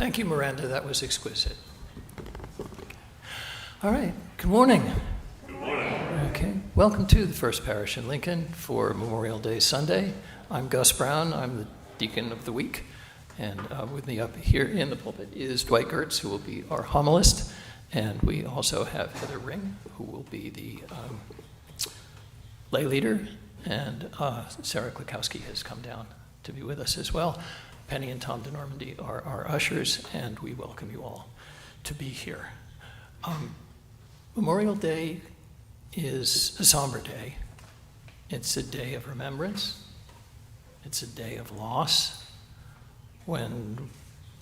Thank you, Miranda. That was exquisite. All right. Good morning. Good morning. Okay. Welcome to the First Parish in Lincoln for Memorial Day Sunday. I'm Gus Brown. I'm the deacon of the week. And with me up here in the pulpit is Dwight Gertz, who will be our homilist. And we also have Heather Ring, who will be the lay leader. And Sarah Klikowski has come down to be with us as well. Penny and Tom DeNormandy are our ushers, and we welcome you all to be here. Memorial Day is a somber day. It's a day of remembrance. It's a day of loss. When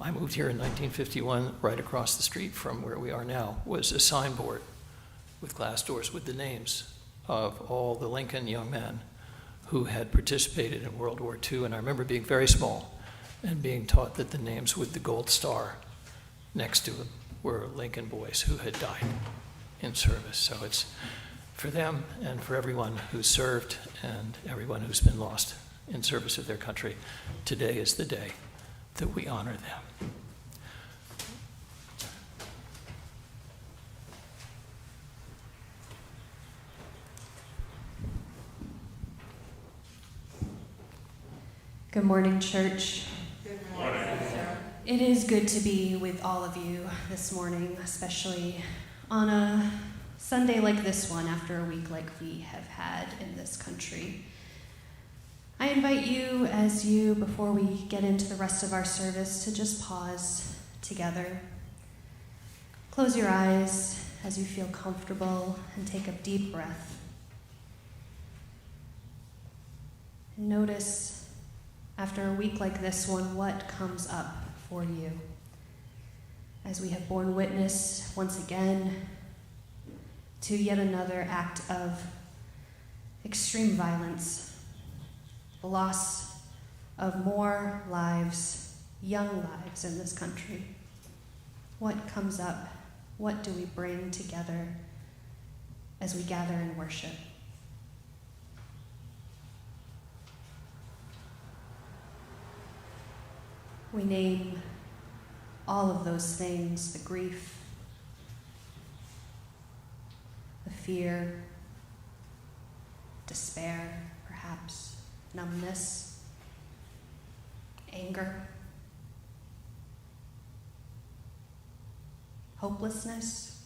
I moved here in 1951, right across the street from where we are now was a signboard with glass doors with the names of all the Lincoln young men who had participated in World War II. And I remember being very small and being taught that the names with the gold star next to them were Lincoln boys who had died in service. So it's for them and for everyone who served and everyone who's been lost in service of their country. Today is the day that we honor them. Good morning, church. Good morning. It is good to be with all of you this morning, especially on a Sunday like this one, after a week like we have had in this country. I invite you, before we get into the rest of our service, to just pause together. Close your eyes as you feel comfortable and take a deep breath. And notice, after a week like this one, what comes up for you as we have borne witness once again to yet another act of extreme violence, the loss of more lives, young lives in this country. What comes up? What do we bring together as we gather and worship? We name all of those things: the grief, the fear, despair, perhaps, numbness, anger, hopelessness,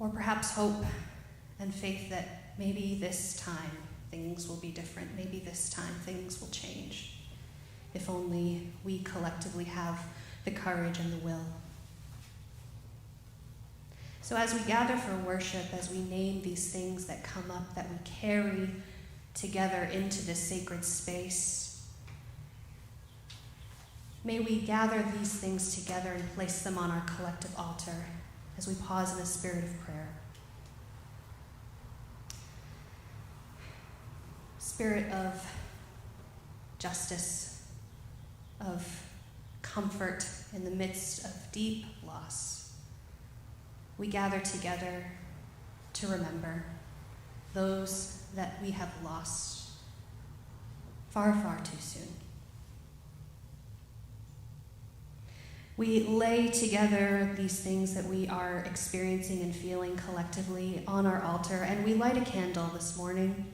or perhaps hope and faith that maybe this time things will be different, maybe this time things will change. If only we collectively have the courage and the will. So as we gather for worship, as we name these things that come up, that we carry together into this sacred space, may we gather these things together and place them on our collective altar as we pause in a spirit of prayer. Spirit of justice, of comfort in the midst of deep loss, we gather together to remember those that we have lost far, far too soon. We lay together these things that we are experiencing and feeling collectively on our altar, and we light a candle this morning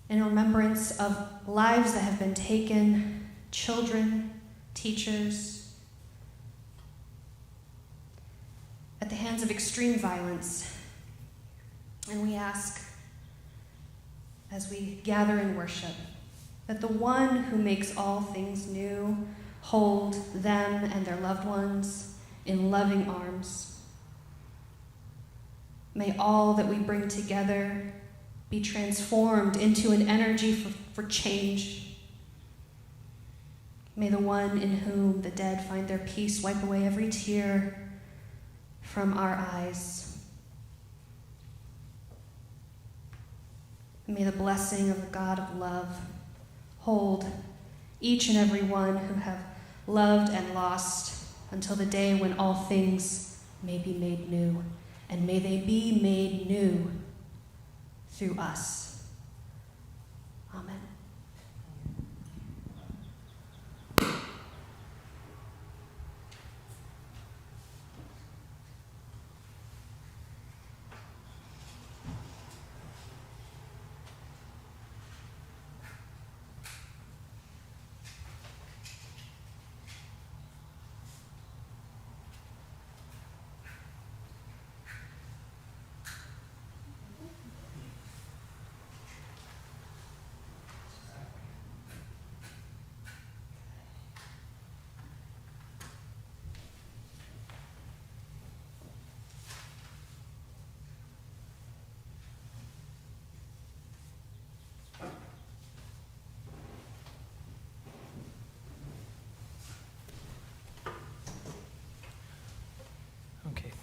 in remembrance of lives that have been taken, children, teachers, at the hands of extreme violence. And we ask, as we gather in worship, that the one who makes all things new hold them and their loved ones in loving arms. May all that we bring together be transformed into an energy for change. May the one in whom the dead find their peace wipe away every tear from our eyes. May the blessing of the God of love hold each and every one who have loved and lost until the day when all things may be made new. And may they be made new through us. Amen.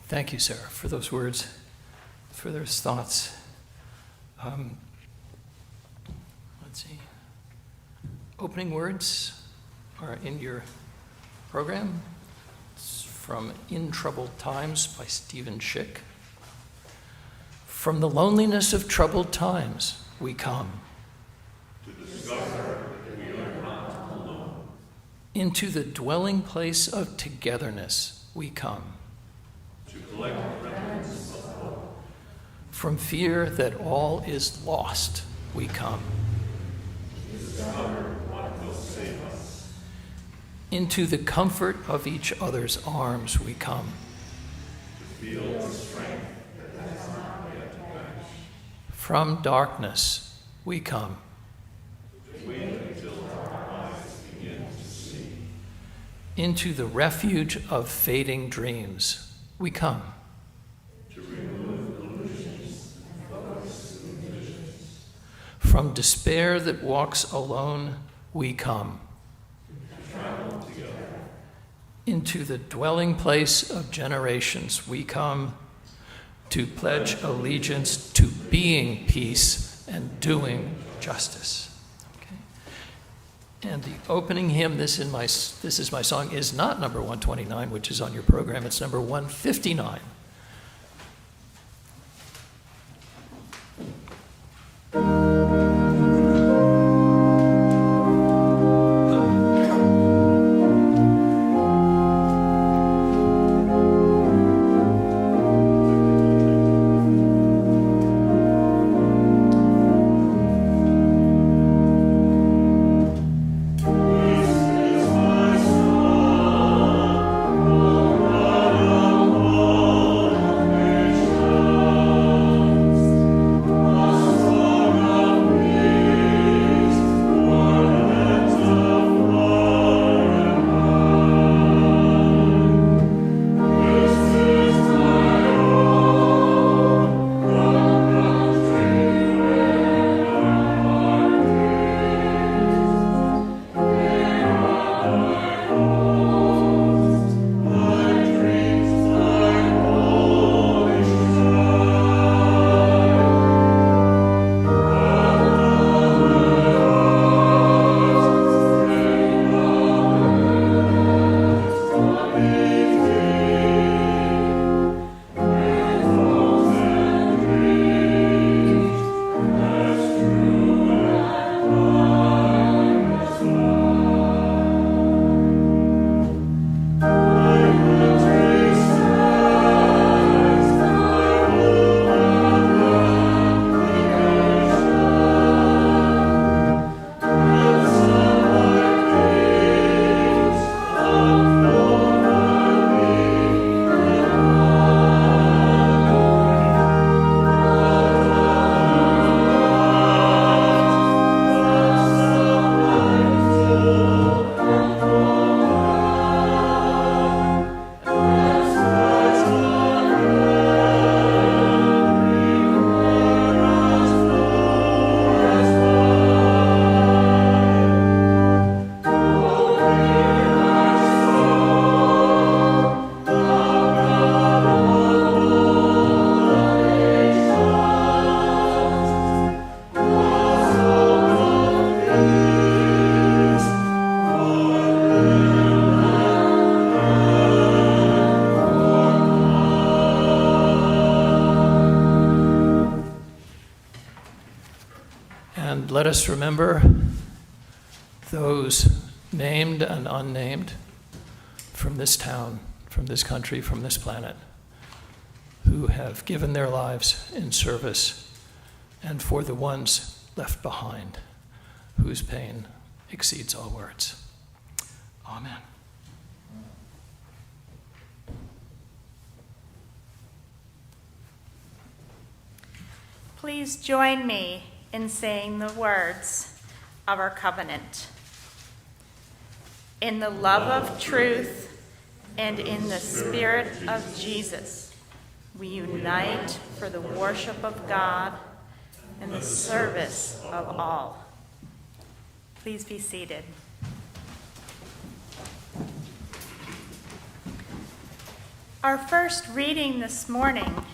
Thank you, Sarah, for those words, for those thoughts. Let's see. Opening words are in your program. It's from In Troubled Times by Stephen Schick. From the loneliness of troubled times we come. To discover that we are not alone. Into the dwelling place of togetherness we come. To collect remnants of hope. From fear that all is lost we come. To discover what will save us. Into the comfort of each other's arms we come. To feel the strength that has not yet vanished. From darkness we come. To wait until our eyes begin to see. Into the refuge of fading dreams we come. To remove illusions and focus in visions. From despair that walks alone we come. To travel together. Into the dwelling place of generations we come. To pledge allegiance to being peace and doing justice. Okay. And the opening hymn, This Is My Song, is not number 129, which is on your program. It's number 159. And let us remember those named and unnamed from this town, from this country, from this planet, who have given their lives in service, and for the ones left behind, whose pain exceeds all words. Amen. Please join me in saying the words of our covenant. In the love of truth and in the spirit of Jesus, we unite for the worship of God and the service of all. Please be seated. Our first reading this morning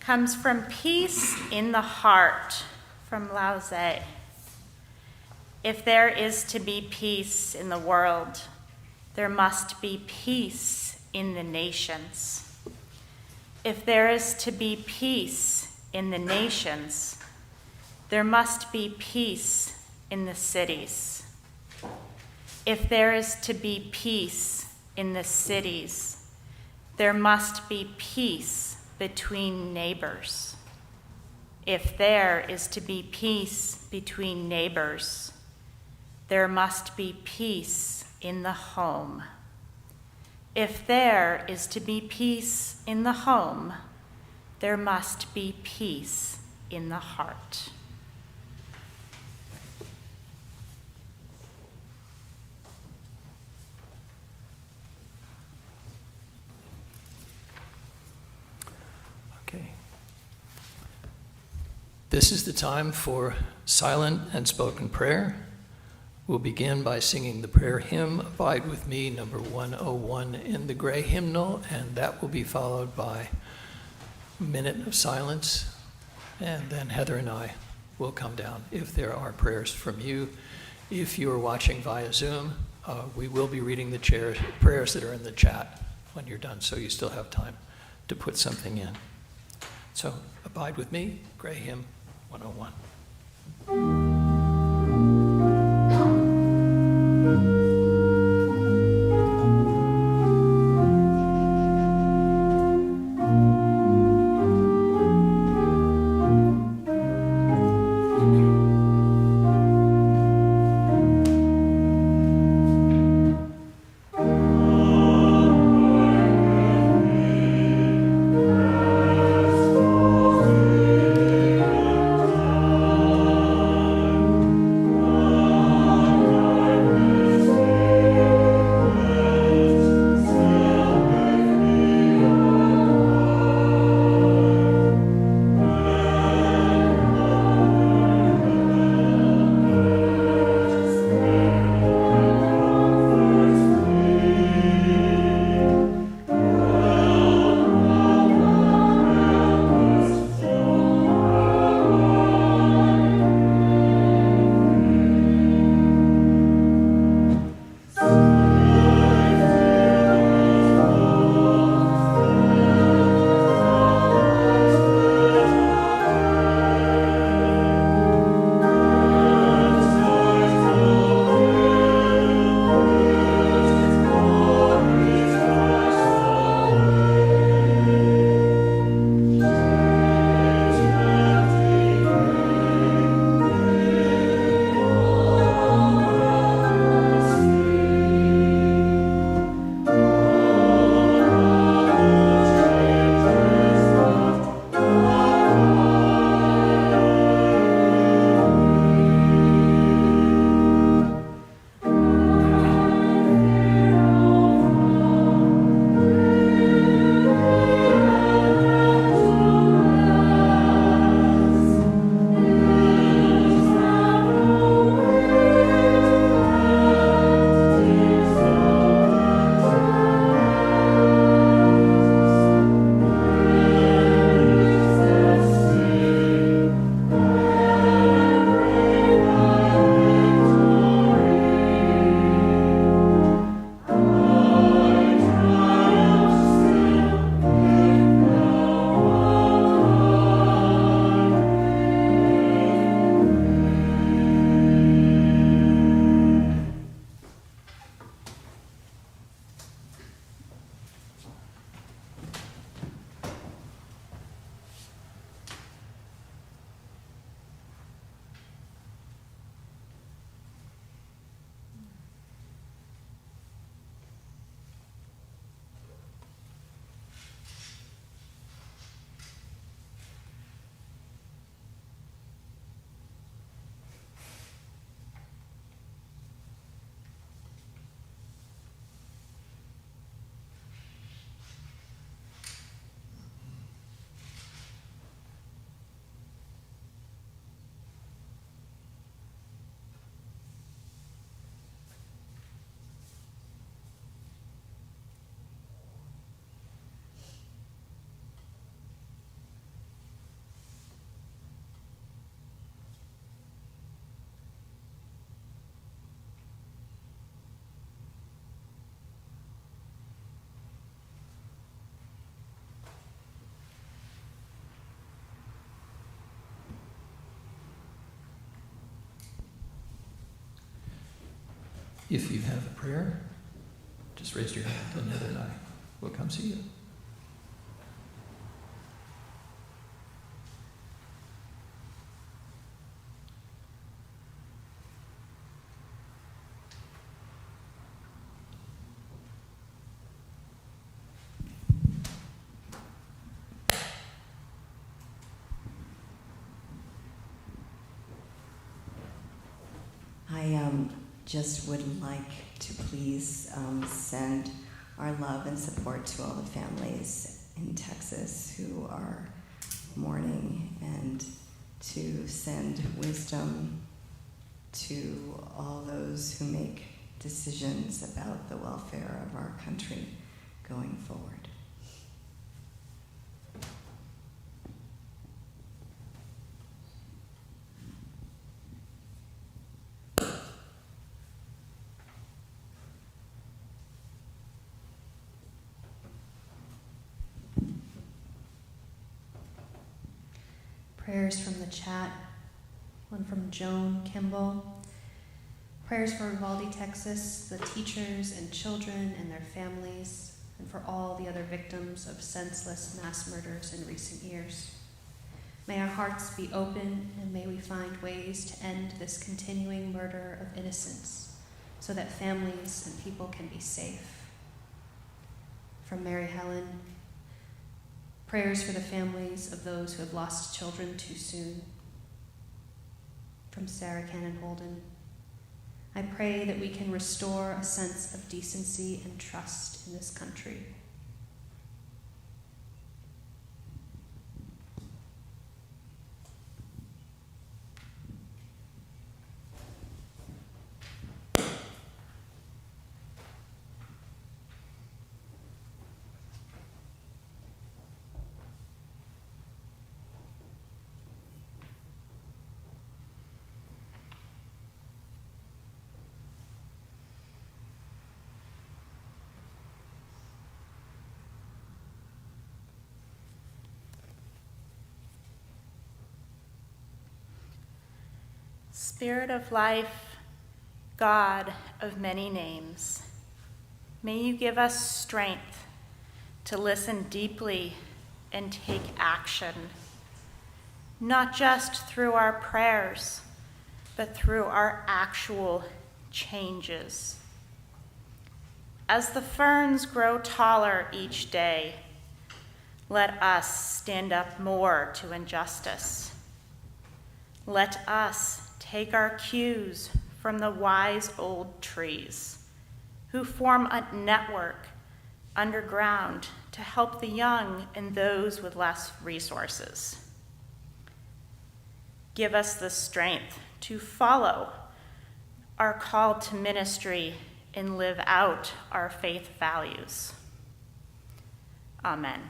comes from Peace in the Heart from Lao Tse. If there is to be peace in the world, there must be peace in the nations. If there is to be peace in the nations, there must be peace in the cities. If there is to be peace in the cities, there must be peace between neighbors. If there is to be peace between neighbors, there must be peace in the home. If there is to be peace in the home, there must be peace in the heart. Okay. This is the time for silent and spoken prayer. We'll begin by singing the prayer hymn, Abide With Me, number 101 in the gray hymnal, and that will be followed by a minute of silence, and then Heather and I will come down if there are prayers from you. If you are watching via Zoom, we will be reading the prayers that are in the chat when you're done, so you still have time to put something in. So, Abide With Me, gray hymn 101. If you have a prayer, just raise your hand and Heather and I will come see you. I just would like to please send our love and support to all the families in Texas who are mourning, and to send wisdom to all those who make decisions about the welfare of our country going forward. Prayers from the chat, one from Joan Kimball. Prayers for Uvalde, Texas, the teachers and children and their families, and for all the other victims of senseless mass murders in recent years. May our hearts be open, and may we find ways to end this continuing murder of innocents so that families and people can be safe. From Mary Helen, prayers for the families of those who have lost children too soon. From Sarah Cannon Holden, I pray that we can restore a sense of decency and trust in this country. Spirit of life, God of many names, may you give us strength to listen deeply and take action, not just through our prayers, but through our actual changes. As the ferns grow taller each day, let us stand up more to injustice. Let us take our cues from the wise old trees who form a network underground to help the young and those with less resources. Give us the strength to follow our call to ministry and live out our faith values. Amen.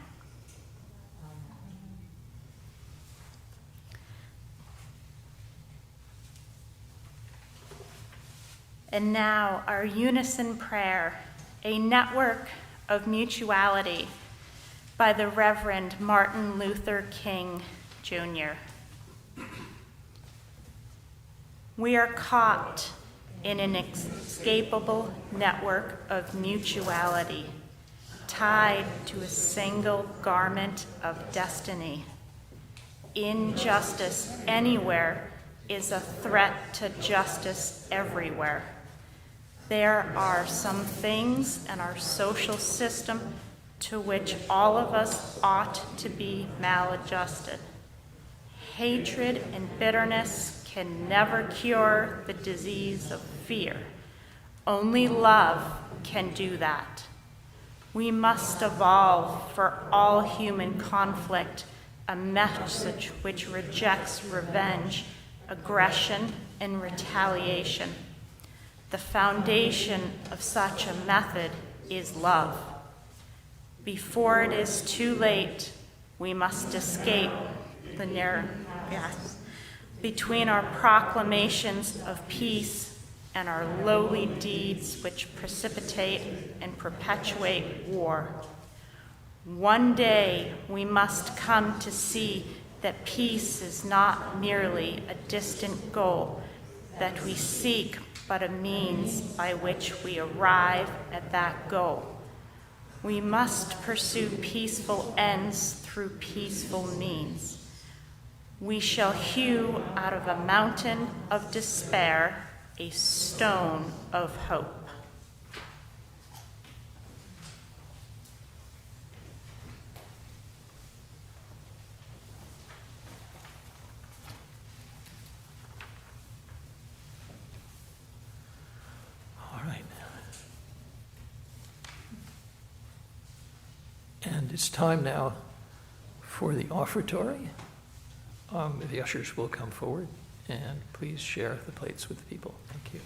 And now our unison prayer, a network of mutuality by the Reverend Martin Luther King, Jr. We are caught in an inescapable network of mutuality, tied to a single garment of destiny. Injustice anywhere is a threat to justice everywhere. There are some things in our social system to which all of us ought to be maladjusted. Hatred and bitterness can never cure the disease of fear. Only love can do that. We must evolve for all human conflict a message which rejects revenge, aggression, and retaliation. The foundation of such a method is love. Before it is too late, we must escape the narrow path between our proclamations of peace and our lowly deeds which precipitate and perpetuate war. One day we must come to see that peace is not merely a distant goal, that we seek but a means by which we arrive at that goal. We must pursue peaceful ends through peaceful means. We shall hew out of a mountain of despair a stone of hope. All right. And it's time now for the offertory. The ushers will come forward, and please share the plates with the people. Thank you.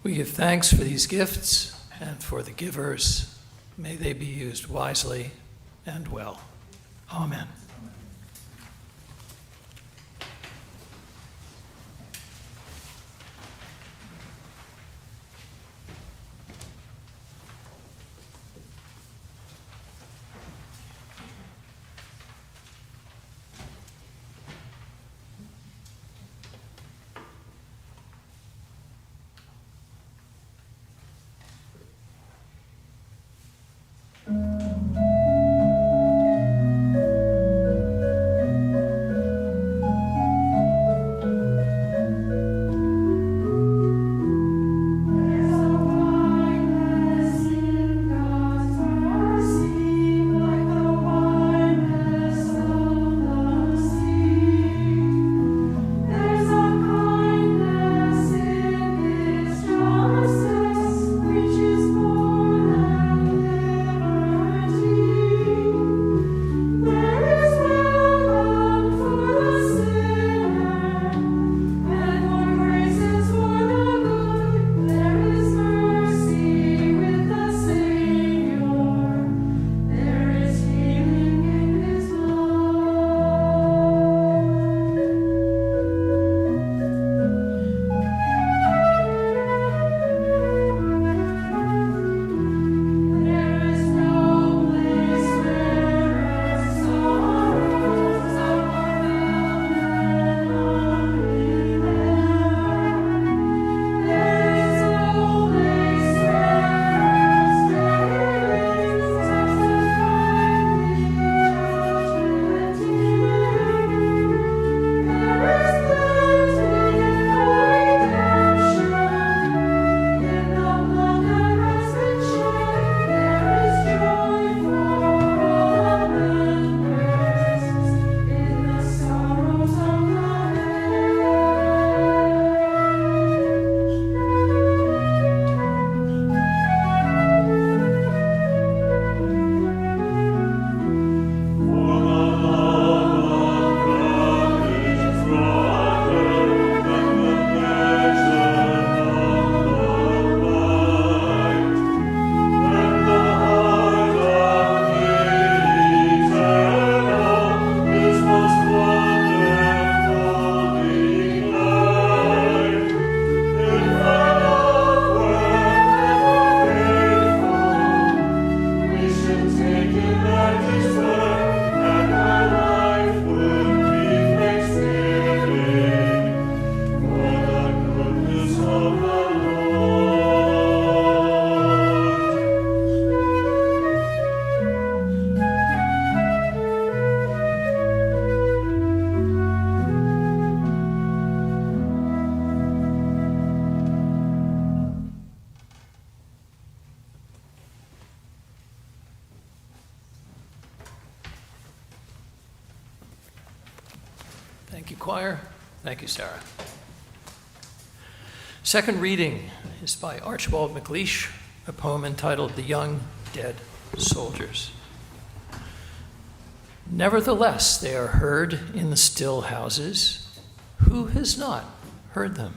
We give thanks for these gifts and for the givers. May they be used wisely and well. Amen. Thank you, choir. Thank you, Sarah. Second reading is by Archibald MacLeish, a poem entitled The Young Dead Soldiers. Nevertheless, they are heard in the still houses. Who has not heard them?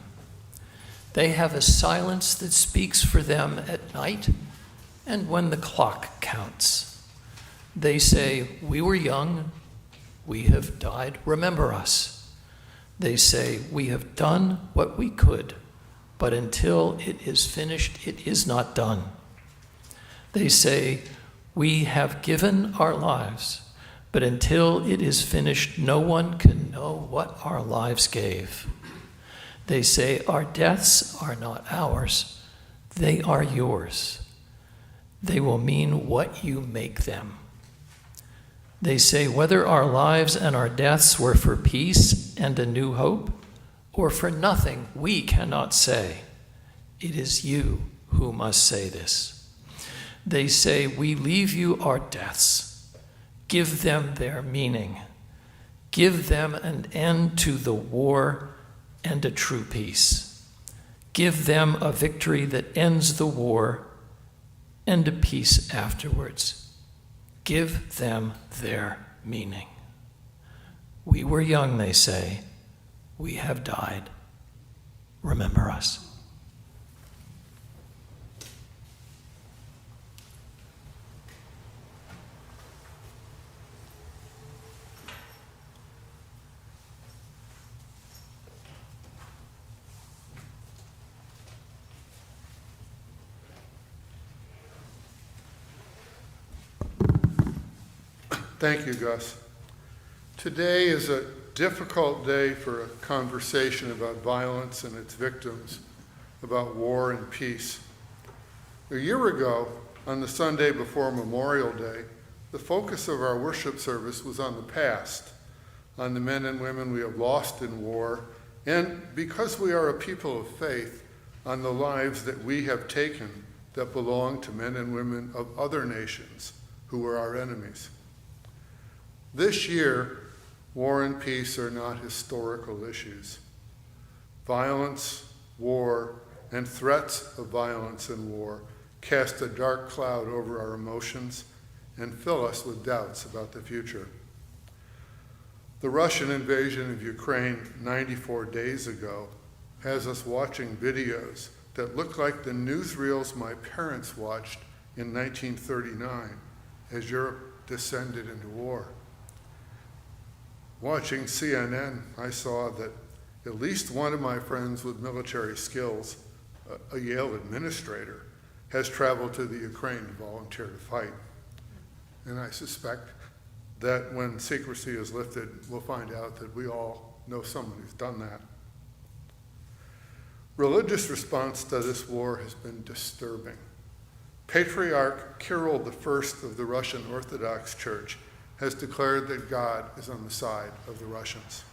They have a silence that speaks for them at night and when the clock counts. They say, we were young, we have died, remember us. They say, we have done what we could, but until it is finished, it is not done. They say, we have given our lives, but until it is finished, no one can know what our lives gave. They say, our deaths are not ours, they are yours. They will mean what you make them. They say, whether our lives and our deaths were for peace and a new hope, or for nothing, we cannot say. It is you who must say this. They say, we leave you our deaths. Give them their meaning. Give them an end to the war and a true peace. Give them a victory that ends the war and a peace afterwards. Give them their meaning. We were young, they say. We have died. Remember us. Thank you, Gus. Today is a difficult day for a conversation about violence and its victims, about war and peace. A year ago, on the Sunday before Memorial Day, the focus of our worship service was on the past, on the men and women we have lost in war, and because we are a people of faith, on the lives that we have taken that belong to men and women of other nations who were our enemies. This year, war and peace are not historical issues. Violence, war, and threats of violence and war cast a dark cloud over our emotions and fill us with doubts about the future. The Russian invasion of Ukraine 94 days ago has us watching videos that look like the newsreels my parents watched in 1939 as Europe descended into war. Watching CNN, I saw that at least one of my friends with military skills, a Yale administrator, has traveled to the Ukraine to volunteer to fight. And I suspect that when secrecy is lifted, we'll find out that we all know someone who's done that. Religious response to this war has been disturbing. Patriarch Kirill I of the Russian Orthodox Church has declared that God is on the side of the Russians.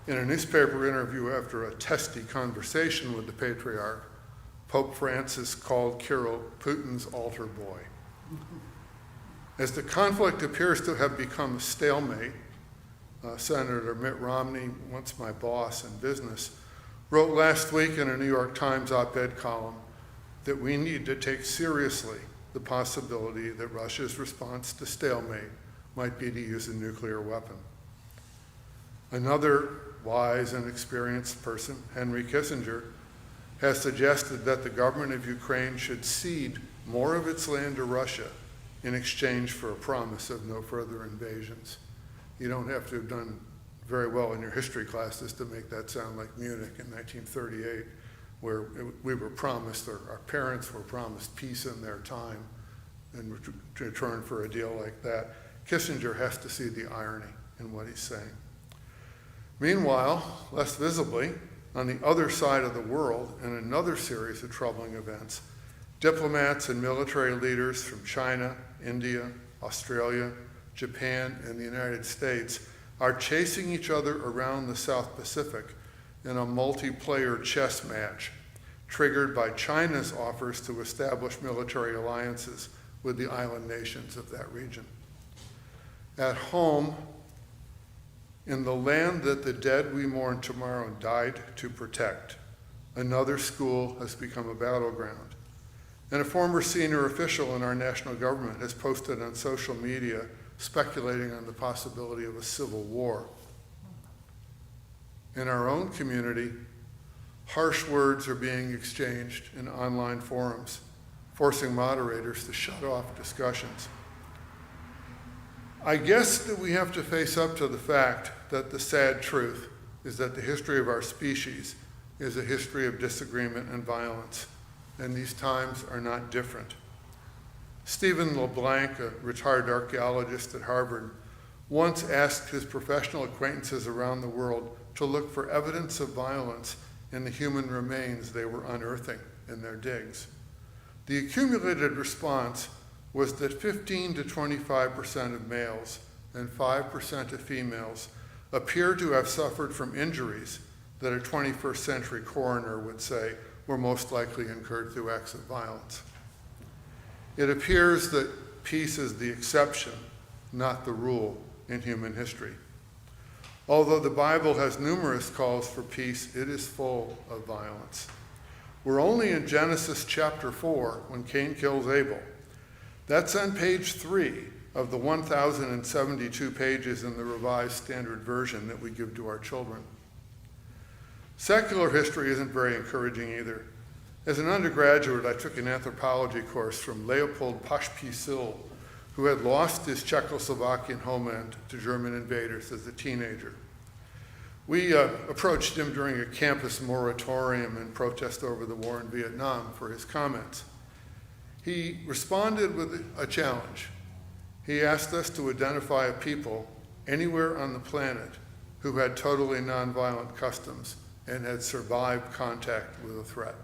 In a newspaper interview after a testy conversation with the Patriarch, Pope Francis called Kirill Putin's altar boy. As the conflict appears to have become a stalemate, Senator Mitt Romney, once my boss in business, wrote last week in a New York Times op-ed column that we need to take seriously the possibility that Russia's response to stalemate might be to use a nuclear weapon. Another wise and experienced person, Henry Kissinger, has suggested that the government of Ukraine should cede more of its land to Russia in exchange for a promise of no further invasions. You don't have to have done very well in your history classes to make that sound like Munich in 1938, where we were promised, or our parents were promised, peace in their time in return for a deal like that. Kissinger has to see the irony in what he's saying. Meanwhile, less visibly, on the other side of the world, in another series of troubling events, diplomats and military leaders from China, India, Australia, Japan, and the United States are chasing each other around the South Pacific in a multiplayer chess match triggered by China's offers to establish military alliances with the island nations of that region. At home, In the land that the dead we mourn tomorrow died to protect, another school has become a battleground. And a former senior official in our national government has posted on social media speculating on the possibility of a civil war. In our own community, harsh words are being exchanged in online forums, forcing moderators to shut off discussions. I guess that we have to face up to the fact that the sad truth is that the history of our species is a history of disagreement and violence, and these times are not different. Stephen LeBlanc, a retired archaeologist at Harvard, once asked his professional acquaintances around the world to look for evidence of violence in the human remains they were unearthing in their digs. The accumulated response was that 15 to 25% of males and 5% of females appear to have suffered from injuries that a 21st century coroner would say were most likely incurred through acts of violence. It appears that peace is the exception, not the rule, in human history. Although the Bible has numerous calls for peace, it is full of violence. We're only in Genesis chapter 4 when Cain kills Abel. That's on page 3 of the 1,072 pages in the Revised Standard Version that we give to our children. Secular history isn't very encouraging either. As an undergraduate, I took an anthropology course from Leopold Pospisil, who had lost his Czechoslovakian homeland to German invaders as a teenager. We approached him during a campus moratorium in protest over the war in Vietnam for his comments. He responded with a challenge. He asked us to identify a people anywhere on the planet who had totally nonviolent customs and had survived contact with a threat.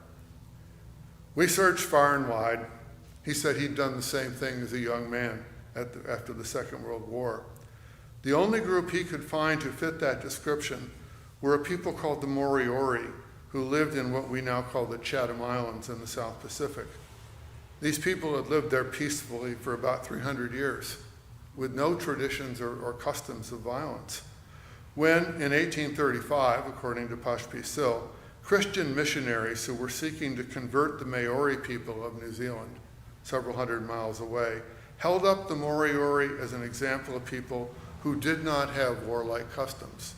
We searched far and wide. He said he'd done the same thing as a young man after the Second World War. The only group he could find who fit that description were a people called the Moriori, who lived in what we now call the Chatham Islands in the South Pacific. These people had lived there peacefully for about 300 years, with no traditions or customs of violence. When, in 1835, according to Pospisil, Christian missionaries who were seeking to convert the Maori people of New Zealand, several hundred miles away, held up the Moriori as an example of people who did not have warlike customs.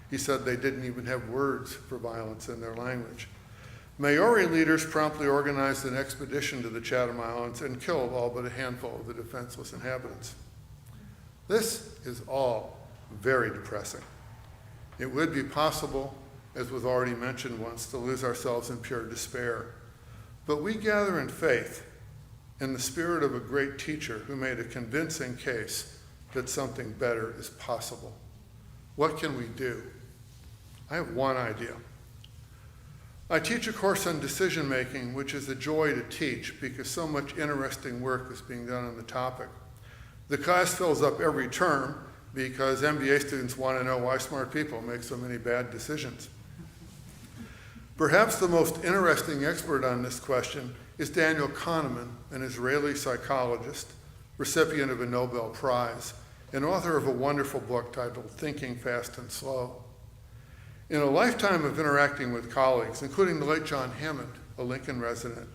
He said they didn't even have words for violence in their language. Maori leaders promptly organized an expedition to the Chatham Islands and killed all but a handful of the defenseless inhabitants. This is all very depressing. It would be possible, as was already mentioned once, to lose ourselves in pure despair. But we gather in faith in the spirit of a great teacher who made a convincing case that something better is possible. What can we do? I have one idea. I teach a course on decision making, which is a joy to teach because so much interesting work is being done on the topic. The class fills up every term because MBA students want to know why smart people make so many bad decisions. Perhaps the most interesting expert on this question is Daniel Kahneman, an Israeli psychologist, recipient of a Nobel Prize, and author of a wonderful book titled Thinking Fast and Slow. In a lifetime of interacting with colleagues, including the late John Hammond, a Lincoln resident,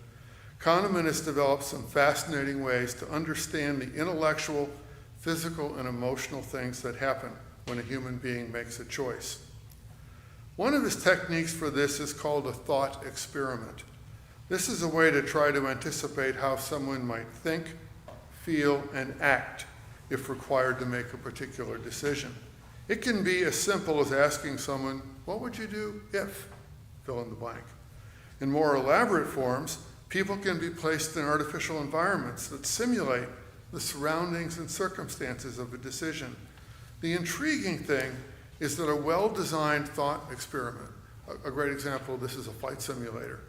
Kahneman has developed some fascinating ways to understand the intellectual, physical, and emotional things that happen when a human being makes a choice. One of his techniques for this is called a thought experiment. This is a way to try to anticipate how someone might think, feel, and act if required to make a particular decision. It can be as simple as asking someone, what would you do if, fill in the blank. In more elaborate forms, people can be placed in artificial environments that simulate the surroundings and circumstances of a decision. The intriguing thing is that a well-designed thought experiment, a great example of this is a flight simulator,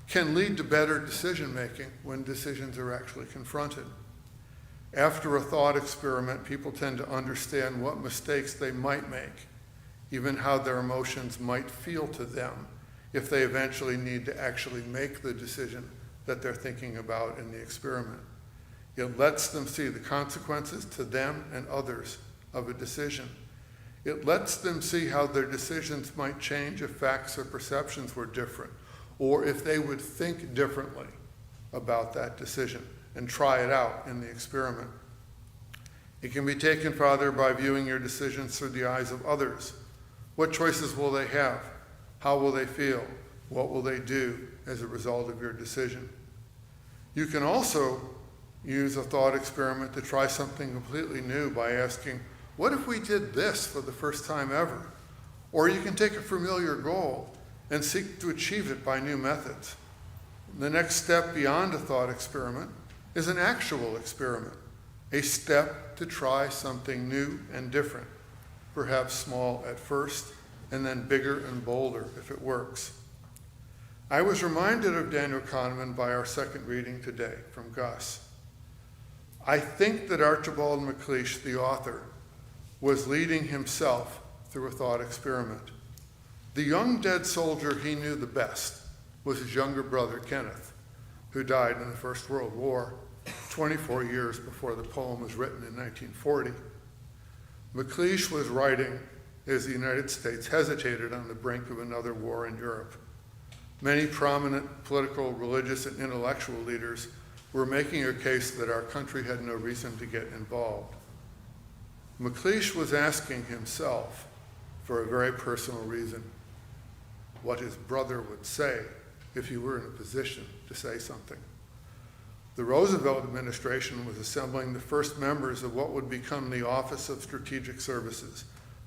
can lead to better decision-making when decisions are actually confronted. After a thought experiment, people tend to understand what mistakes they might make, even how their emotions might feel to them if they eventually need to actually make the decision that they're thinking about in the experiment. It lets them see the consequences to them and others of a decision. It lets them see how their decisions might change if facts or perceptions were different, or if they would think differently about that decision and try it out in the experiment. It can be taken farther by viewing your decisions through the eyes of others. What choices will they have? How will they feel? What will they do as a result of your decision? You can also use a thought experiment to try something completely new by asking, what if we did this for the first time ever? Or you can take a familiar goal and seek to achieve it by new methods. The next step beyond a thought experiment is an actual experiment, a step to try something new and different, perhaps small at first, and then bigger and bolder if it works. I was reminded of Daniel Kahneman by our second reading today from Gus. I think that Archibald MacLeish, the author, was leading himself through a thought experiment. The young dead soldier he knew the best was his younger brother, Kenneth, who died in the First World War 24 years before the poem was written in 1940. MacLeish was writing as the United States hesitated on the brink of another war in Europe. Many prominent political, religious, and intellectual leaders were making a case that our country had no reason to get involved. MacLeish was asking himself, for a very personal reason, what his brother would say if he were in a position to say something. The Roosevelt administration was assembling the first members of what would become the Office of Strategic Services,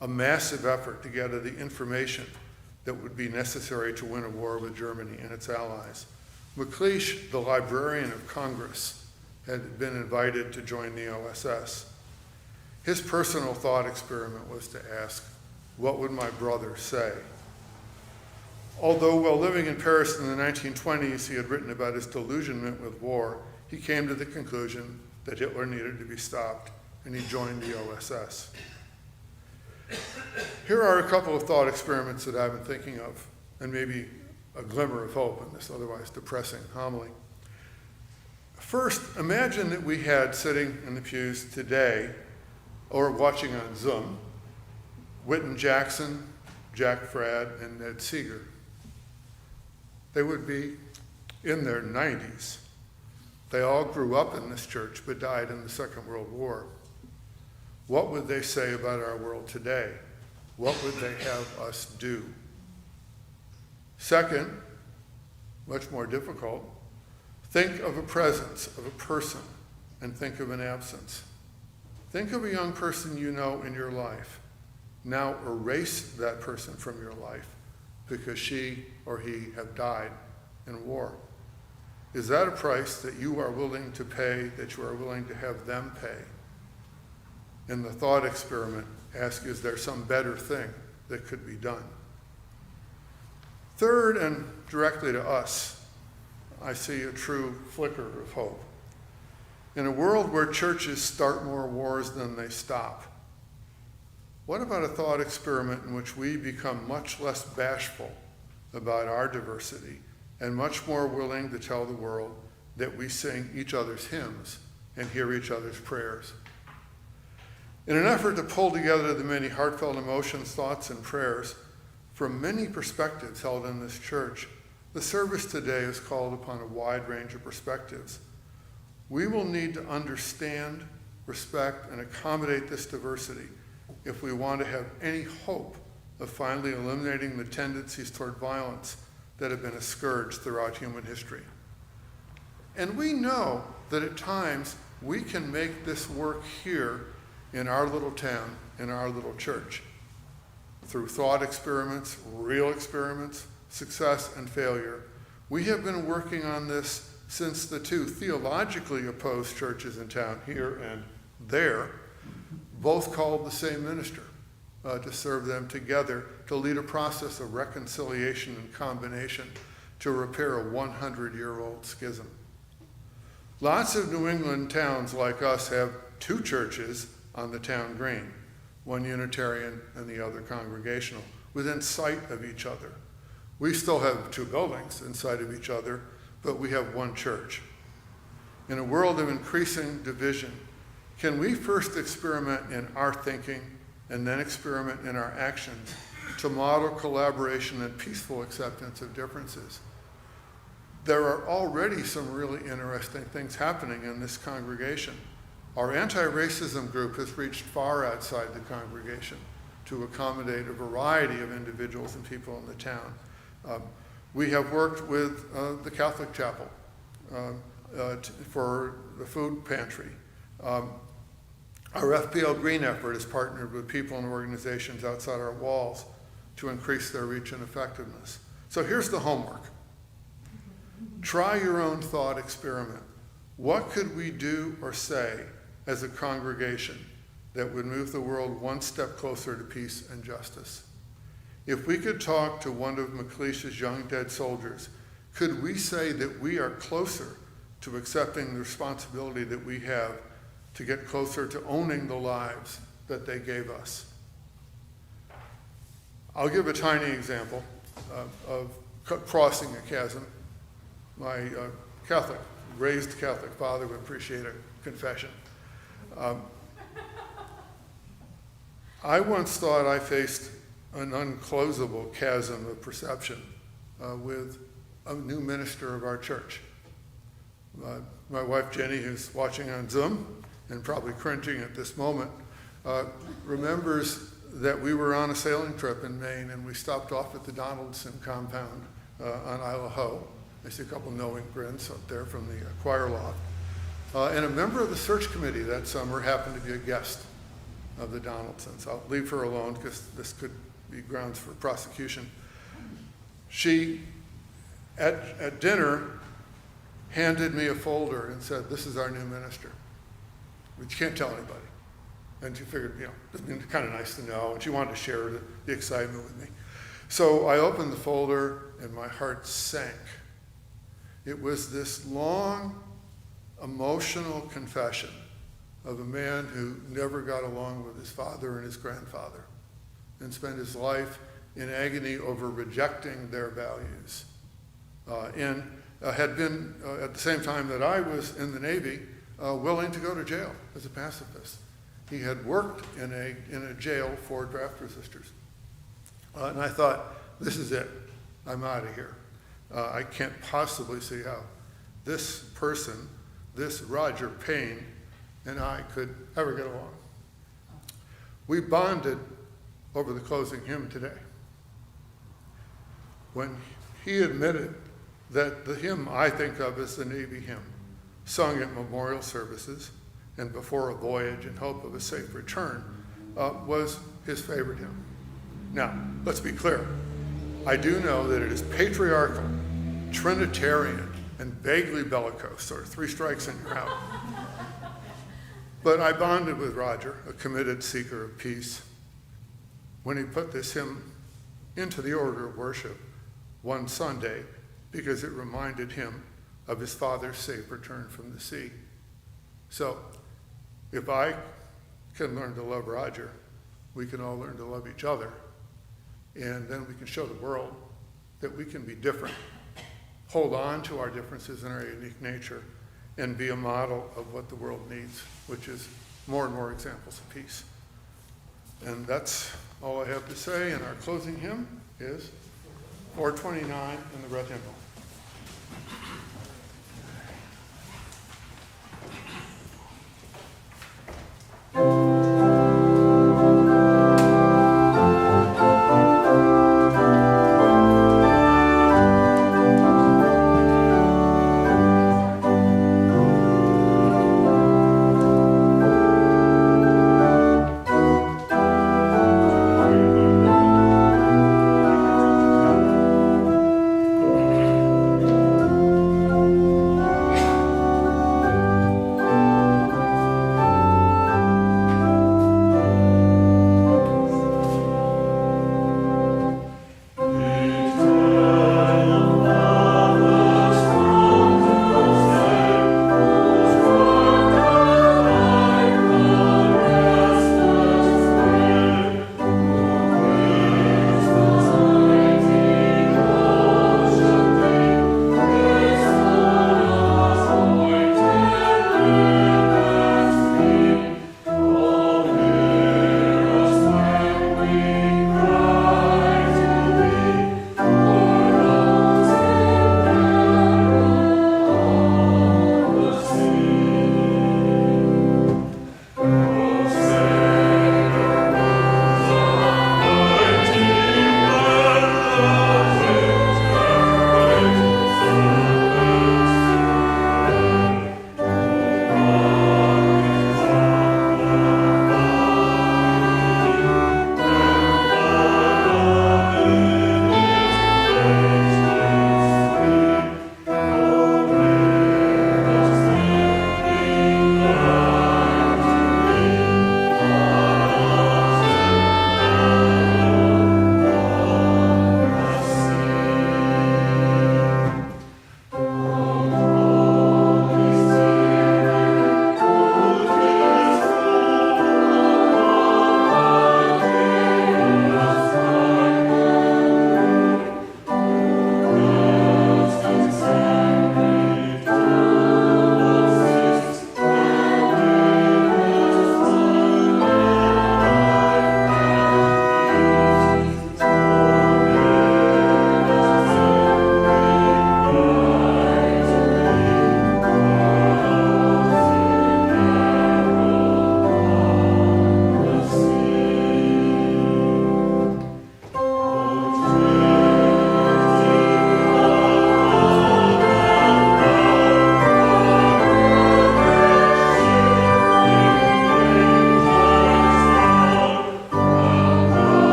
a massive effort to gather the information that would be necessary to win a war with Germany and its allies. MacLeish, the Librarian of Congress, had been invited to join the OSS. His personal thought experiment was to ask, what would my brother say? Although while living in Paris in the 1920s, he had written about his disillusionment with war, he came to the conclusion that Hitler needed to be stopped, and he joined the OSS. Here are a couple of thought experiments that I've been thinking of, and maybe a glimmer of hope in this otherwise depressing homily. First, imagine that we had sitting in the pews today, or watching on Zoom, Whitton Jackson, Jack Frad, and Ned Seeger. They would be in their 90s. They all grew up in this church but died in the Second World War. What would they say about our world today? What would they have us do? Second, much more difficult, think of a presence of a person and think of an absence. Think of a young person you know in your life. Now erase that person from your life because she or he have died in war. Is that a price that you are willing to pay, that you are willing to have them pay? In the thought experiment, ask, is there some better thing that could be done? Third, and directly to us, I see a true flicker of hope. In a world where churches start more wars than they stop, what about a thought experiment in which we become much less bashful about our diversity and much more willing to tell the world that we sing each other's hymns and hear each other's prayers? In an effort to pull together the many heartfelt emotions, thoughts, and prayers from many perspectives held in this church, the service today is called upon a wide range of perspectives. We will need to understand, respect, and accommodate this diversity if we want to have any hope of finally eliminating the tendencies toward violence that have been a scourge throughout human history. And we know that at times we can make this work here in our little town, in our little church, through thought experiments, real experiments, success and failure. We have been working on this since the two theologically opposed churches in town, here and there, both called the same minister to serve them together to lead a process of reconciliation and combination to repair a 100-year-old schism. Lots of New England towns like us have two churches on the town green, one Unitarian and the other Congregational, within sight of each other. We still have two buildings in sight of each other, but we have one church. In a world of increasing division, can we first experiment in our thinking and then experiment in our actions to model collaboration and peaceful acceptance of differences. There are already some really interesting things happening in this congregation. Our anti-racism group has reached far outside the congregation to accommodate a variety of individuals and people in the town. We have worked with the Catholic Chapel for the food pantry. Our FPL Green effort has partnered with people and organizations outside our walls to increase their reach and effectiveness. So here's the homework. Try your own thought experiment. What could we do or say as a congregation that would move the world one step closer to peace and justice? If we could talk to one of McLeish's young dead soldiers, could we say that we are closer to accepting the responsibility that we have to get closer to owning the lives that they gave us? I'll give a tiny example of crossing a chasm. My raised Catholic father would appreciate a confession. I once thought I faced an unclosable chasm of perception with a new minister of our church. My wife Jenny, who's watching on Zoom and probably cringing at this moment, remembers that we were on a sailing trip in Maine and we stopped off at the Donaldson compound on Isle of Ho. I see a couple knowing grins up there from the choir loft. And a member of the search committee that summer happened to be a guest of the Donaldsons. I'll leave her alone because this could be grounds for prosecution. She, at dinner, handed me a folder and said, "This is our new minister." But you can't tell anybody. And she figured, it's kind of nice to know, and she wanted to share the excitement with me. So I opened the folder and my heart sank. It was this long, emotional confession of a man who never got along with his father and his grandfather and spent his life in agony over rejecting their values. And had been, at the same time that I was in the Navy, willing to go to jail as a pacifist. He had worked in a jail for draft resistors. And I thought, this is it. I'm out of here. I can't possibly see how this person, this Roger Payne, and I could ever get along. We bonded over the closing hymn today. When he admitted that the hymn I think of as the Navy hymn, sung at memorial services and before a voyage in hope of a safe return, was his favorite hymn. Now, let's be clear. I do know that it is patriarchal, Trinitarian, and vaguely bellicose, or 3 strikes and you're out. But I bonded with Roger, a committed seeker of peace, when he put this hymn into the order of worship one Sunday because it reminded him of his father's safe return from the sea. So, if I can learn to love Roger, we can all learn to love each other. And then we can show the world that we can be different, hold on to our differences and our unique nature, and be a model of what the world needs, which is more and more examples of peace. And that's all I have to say. And our closing hymn is 429 in the red hymnal.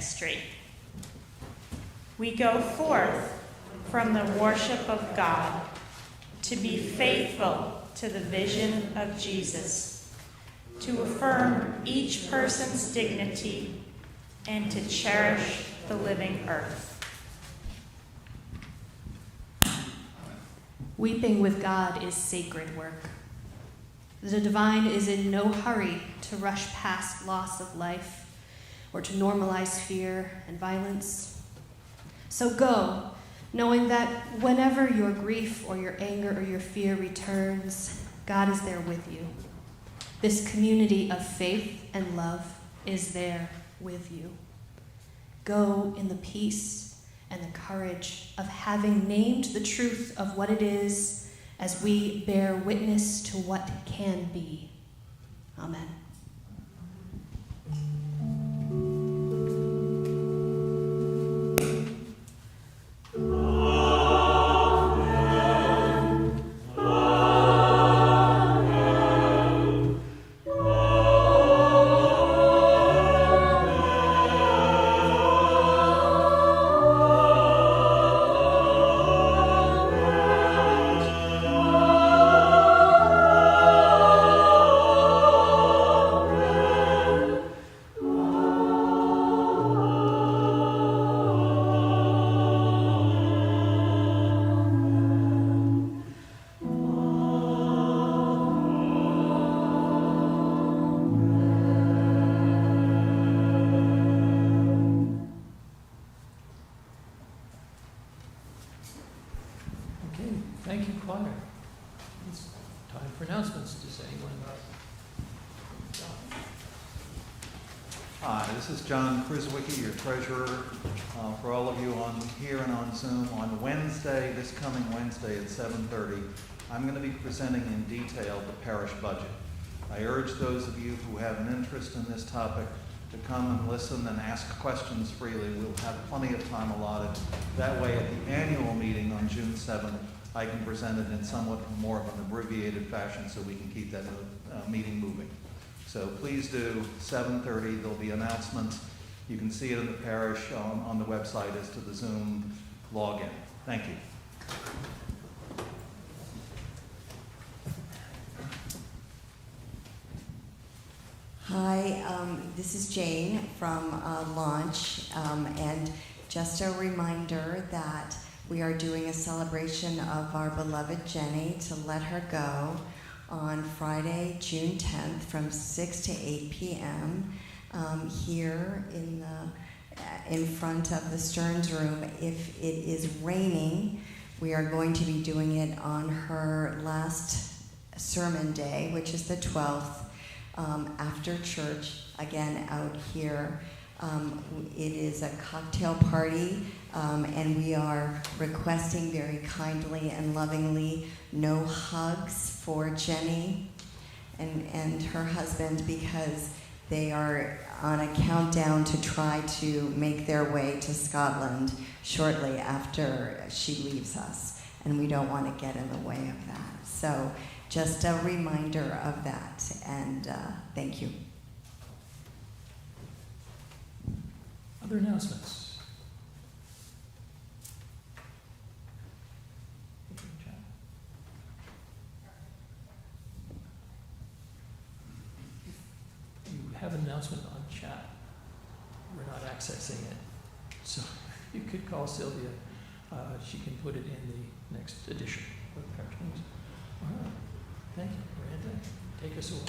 ministry. We go forth from the worship of God to be faithful to the vision of Jesus, to affirm each person's dignity, and to cherish the living earth. Weeping with God is sacred work. The divine is in no hurry to rush past loss of life or to normalize fear and violence. So go, knowing that whenever your grief or your anger or your fear returns, God is there with you. This community of faith and love is there with you. Go in the peace and the courage of having named the truth of what it is as we bear witness to what can be. Amen. Okay, thank you, choir. It's time for announcements. Does anyone Hi, this is John Kruzwicki, your treasurer. For all of you on here and on Zoom, on Wednesday, this coming Wednesday at 7:30, I'm going to be presenting in detail the parish budget. I urge those of you who have an interest in this topic to come and listen and ask questions freely. We'll have plenty of time allotted. That way, at the annual meeting on June 7th, I can present it in somewhat more of an abbreviated fashion so we can keep that meeting moving. So please do, 7:30, there'll be announcements. You can see it in the parish on the website as to the Zoom login. Thank you. Hi, this is Jane from Launch, and just a reminder that we are doing a celebration of our beloved Jenny to let her go on Friday, June 10th from 6 to 8 p.m. Here in front of the Stearns Room. If it is raining, we are going to be doing it on her last sermon day, which is the 12th. After church, again out here. It is a cocktail party, and we are requesting very kindly and lovingly no hugs for Jenny and her husband, because they are on a countdown to try to make their way to Scotland shortly after she leaves us, and we don't want to get in the way of that. So just a reminder of that, and thank you. other announcements? You have an announcement on chat. We're not accessing it. So you could call Sylvia. She can put it in the next edition of the parish news. All right. Thank you, Miranda. Take us away.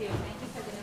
Thank you for the